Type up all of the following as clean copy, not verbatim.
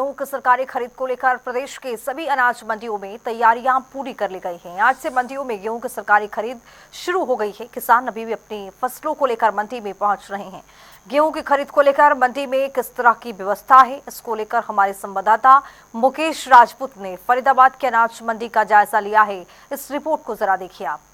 गेहूं की सरकारी खरीद को लेकर प्रदेश के सभी अनाज मंडियों में तैयारियां पूरी कर ली गई हैं। आज से मंडियों में गेहूं की सरकारी खरीद शुरू हो गई है। किसान अभी भी अपनी फसलों को लेकर मंडी में पहुंच रहे हैं। गेहूं की खरीद को लेकर मंडी में किस तरह की व्यवस्था है, इसको लेकर हमारे संवाददाता मुकेश राजपूत ने फरीदाबाद के अनाज मंडी का जायजा लिया है। इस रिपोर्ट को जरा देखिए आप।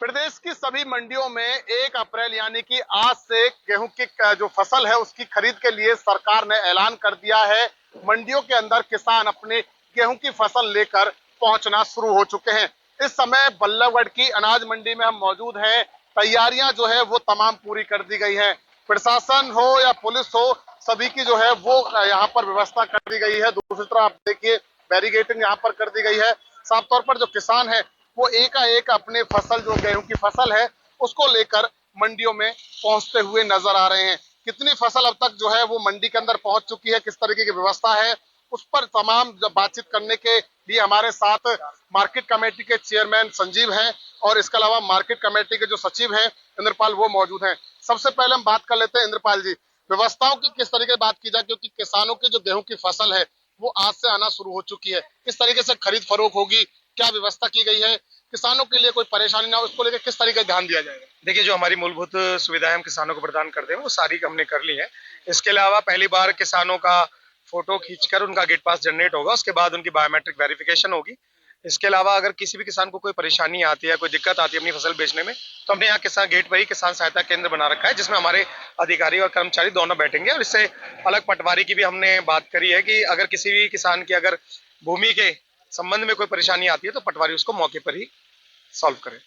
प्रदेश की सभी मंडियों में 1 अप्रैल यानी कि आज से गेहूं की जो फसल है उसकी खरीद के लिए सरकार ने ऐलान कर दिया है। मंडियों के अंदर किसान अपने गेहूं की फसल लेकर पहुंचना शुरू हो चुके हैं। इस समय बल्लभगढ़ की अनाज मंडी में हम मौजूद हैं। तैयारियां जो है वो तमाम पूरी कर दी गई है। प्रशासन हो या पुलिस हो, सभी की जो है वो यहाँ पर व्यवस्था कर दी गई है। दूसरी तरफ आप देखिए बैरिकेडिंग यहाँ पर कर दी गई है। साफ तौर पर जो किसान है वो एकाएक अपने फसल जो गेहूं की फसल है उसको लेकर मंडियों में पहुंचते हुए नजर आ रहे हैं। कितनी फसल अब तक जो है वो मंडी के अंदर पहुंच चुकी है, किस तरीके की व्यवस्था है, उस पर तमाम बातचीत करने के लिए हमारे साथ मार्केट कमेटी के चेयरमैन संजीव हैं और इसके अलावा मार्केट कमेटी के जो सचिव हैं इंद्रपाल वो मौजूद हैं। सबसे पहले हम बात कर लेते हैं इंद्रपाल जी, व्यवस्थाओं की किस तरीके से बात की जाए, क्योंकि किसानों की जो गेहूं की फसल है वो आज से आना शुरू हो चुकी है। किस तरीके से खरीद फरोख्त होगी, क्या व्यवस्था की गई है, किसानों के लिए कोई परेशानी ना हो, उसको लेकर किस तरीके से ध्यान दिया जाएगा? देखिए, जो हमारी मूलभूत सुविधाएं हम किसानों को प्रदान करते हैं वो सारी हमने कर ली है। इसके अलावा पहली बार किसानों का फोटो खींचकर उनका गेट पास जनरेट होगा, उसके बाद उनकी बायोमेट्रिक वेरिफिकेशन होगी। इसके अलावा अगर किसी भी किसान को कोई परेशानी आती है, कोई दिक्कत आती है अपनी फसल बेचने में, तो हमने यहाँ किसान गेट पर ही किसान सहायता केंद्र बना रखा है, जिसमें हमारे अधिकारी और कर्मचारी दोनों बैठेंगे। और इससे अलग पटवारी की भी हमने बात करी है कि अगर किसी भी किसान की अगर भूमि के संबंध में कोई परेशानी आती है तो पटवारी उसको मौके पर ही सॉल्व करे।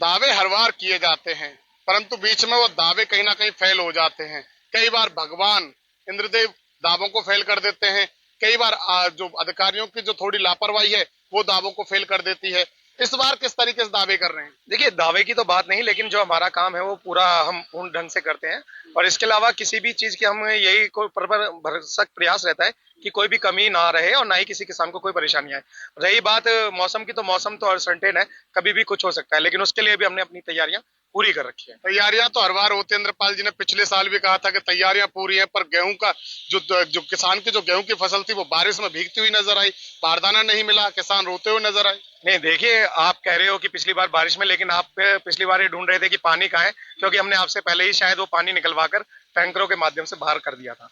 दावे हर बार किए जाते हैं, परंतु बीच में वो दावे कहीं ना कहीं फेल हो जाते हैं। कई बार भगवान इंद्रदेव दावों को फेल कर देते हैं, कई बार जो अधिकारियों की जो थोड़ी लापरवाही है वो दावों को फेल कर देती है। इस बार किस तरीके से दावे कर रहे हैं? देखिए, दावे की तो बात नहीं, लेकिन जो हमारा काम है वो पूरा हम पूर्ण ढंग से करते हैं। और इसके अलावा किसी भी चीज की हम यही कोई भरसक प्रयास रहता है कि कोई भी कमी ना रहे और ना ही किसी किसान को कोई परेशानी आए। रही बात मौसम की, तो मौसम तो अनसर्टेन है, कभी भी कुछ हो सकता है, लेकिन उसके लिए भी हमने अपनी तैयारियां पूरी कर रखी है। तैयारियां तो हर बार होती है। इंद्रपाल जी ने पिछले साल भी कहा था कि तैयारियां पूरी है, पर गेहूं का जो किसान की जो गेहूं की फसल थी वो बारिश में भीगती हुई नजर आई, बारदाना नहीं मिला, किसान रोते हुए नजर आए। नहीं, देखिए, आप कह रहे हो कि पिछली बार बारिश में, लेकिन आप पिछली बार ये ढूंढ रहे थे कि पानी कहाँ है, क्योंकि हमने आपसे पहले ही शायद वो पानी निकलवा कर टैंकरों के माध्यम से बाहर कर दिया था।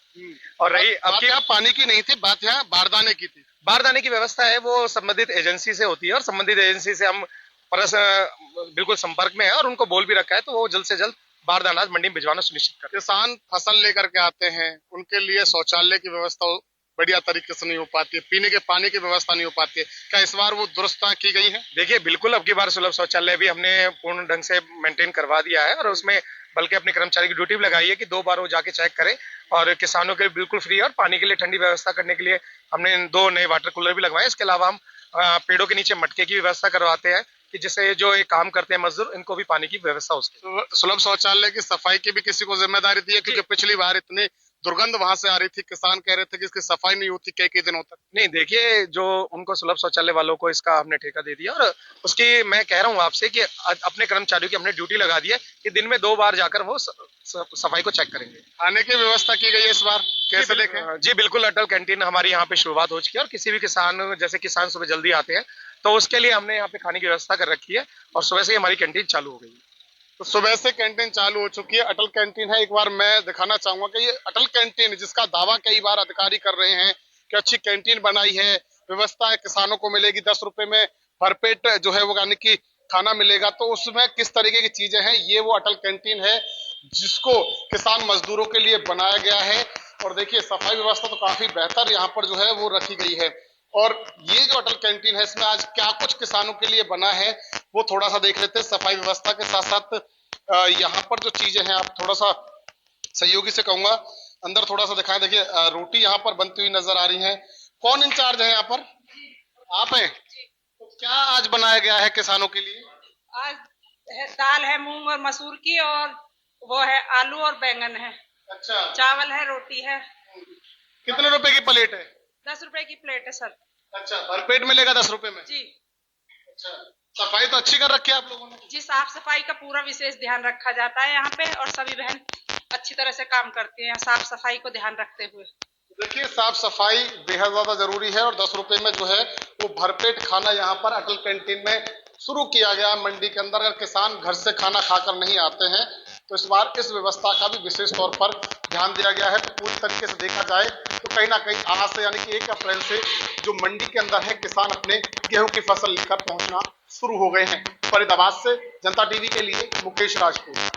और रही अब की पानी की नहीं थी बात, यहाँ बारदाने की थी। बारदाने की व्यवस्था है वो संबंधित एजेंसी से होती है और संबंधित एजेंसी से हम बिल्कुल संपर्क में है और उनको बोल भी रखा है, तो वो जल्द से जल्द बारदाना मंडी में भिजवाना सुनिश्चित कर। किसान फसल लेकर के आते हैं, उनके लिए शौचालय की व्यवस्था बढ़िया तरीके से नहीं हो पाती है, पीने के पानी की व्यवस्था नहीं हो पाती है, क्या इस बार वो दुरुस्ती की गई है? देखिए, बिल्कुल, अब की बार सुलभ शौचालय भी हमने पूर्ण ढंग से मेंटेन करवा दिया है और उसमें बल्कि अपने कर्मचारी की ड्यूटी भी लगाई है कि 2 बार वो जाके चेक करें। और किसानों के लिए बिल्कुल फ्री है और पानी के लिए ठंडी व्यवस्था करने के लिए हमने 2 नए वाटर कूलर भी लगवाए। इसके अलावा हम पेड़ों के नीचे मटके की व्यवस्था करवाते हैं कि जिससे जो ये काम करते हैं मजदूर, इनको भी पानी की व्यवस्था हो सके। सुलभ शौचालय की सफाई की भी किसी को जिम्मेदारी दी है, क्योंकि पिछली बार इतनी दुर्गंध वहां से आ रही थी, किसान कह रहे थे कि इसकी सफाई नहीं होती कई दिनों तक। नहीं, देखिए, जो उनको सुलभ शौचालय वालों को इसका हमने ठेका दे दिया और उसकी मैं कह रहा हूँ आपसे कि अपने कर्मचारियों की हमने ड्यूटी लगा दी है कि दिन में 2 बार जाकर वो सफाई को चेक करेंगे। खाने की व्यवस्था की गई है इस बार, कैसे देखें? जी बिल्कुल, अटल कैंटीन हमारी यहाँ पे शुरुआत हो चुकी है और किसी भी किसान, जैसे किसान सुबह जल्दी आते हैं तो उसके लिए हमने यहाँ पे खाने की व्यवस्था कर रखी है और सुबह से हमारी कैंटीन चालू हो गई है। तो सुबह से कैंटीन चालू हो चुकी है, अटल कैंटीन है। एक बार मैं दिखाना चाहूंगा कि ये अटल कैंटीन, जिसका दावा कई बार अधिकारी कर रहे हैं कि अच्छी कैंटीन बनाई है, व्यवस्था है, किसानों को मिलेगी 10 रुपए में भरपेट जो है वो यानी कि खाना मिलेगा, तो उसमें किस तरीके की चीजें हैं, ये वो अटल कैंटीन है जिसको किसान मजदूरों के लिए बनाया गया है। और देखिए, सफाई व्यवस्था तो काफी बेहतर यहाँ पर जो है वो रखी गई है। और ये जो अटल कैंटीन है इसमें आज क्या कुछ किसानों के लिए बना है वो थोड़ा सा देख लेते हैं। सफाई व्यवस्था के साथ साथ यहाँ पर जो चीजें हैं, आप थोड़ा सा सहयोगी से कहूंगा अंदर थोड़ा सा दिखाएं। देखिए, रोटी यहाँ पर बनती हुई नजर आ रही है। कौन इंचार्ज है यहाँ पर? आप हैं? तो क्या आज बनाया गया है किसानों के लिए? आज दाल है मूंग और मसूर की, और वो है आलू और बैंगन है। अच्छा, चावल है, रोटी है। कितने रुपए की प्लेट है? 10 रुपए की प्लेट है सर। अच्छा, भरपेट मिलेगा 10 रुपए में? जी। अच्छा, सफाई तो अच्छी कर रखी है आप लोगों ने? जी, साफ सफाई का पूरा विशेष ध्यान रखा जाता है यहाँ पे और सभी बहन अच्छी तरह से काम करती हैं साफ सफाई को ध्यान रखते हुए। देखिए, साफ सफाई बेहद ज्यादा जरूरी है और 10 रुपए में जो है वो भरपेट खाना यहाँ पर अटल कैंटीन में शुरू किया गया मंडी के अंदर। अगर किसान घर से खाना खाकर नहीं आते हैं तो इस बार इस व्यवस्था का भी विशेष तौर पर ध्यान दिया गया है। पूरी तरीके से देखा जाए तो कहीं ना कहीं आज से यानी कि 1 अप्रैल से जो मंडी के अंदर है किसान अपने गेहूं की फसल लेकर पहुंचना शुरू हो गए हैं। फरीदाबाद से जनता टीवी के लिए मुकेश राजपूत।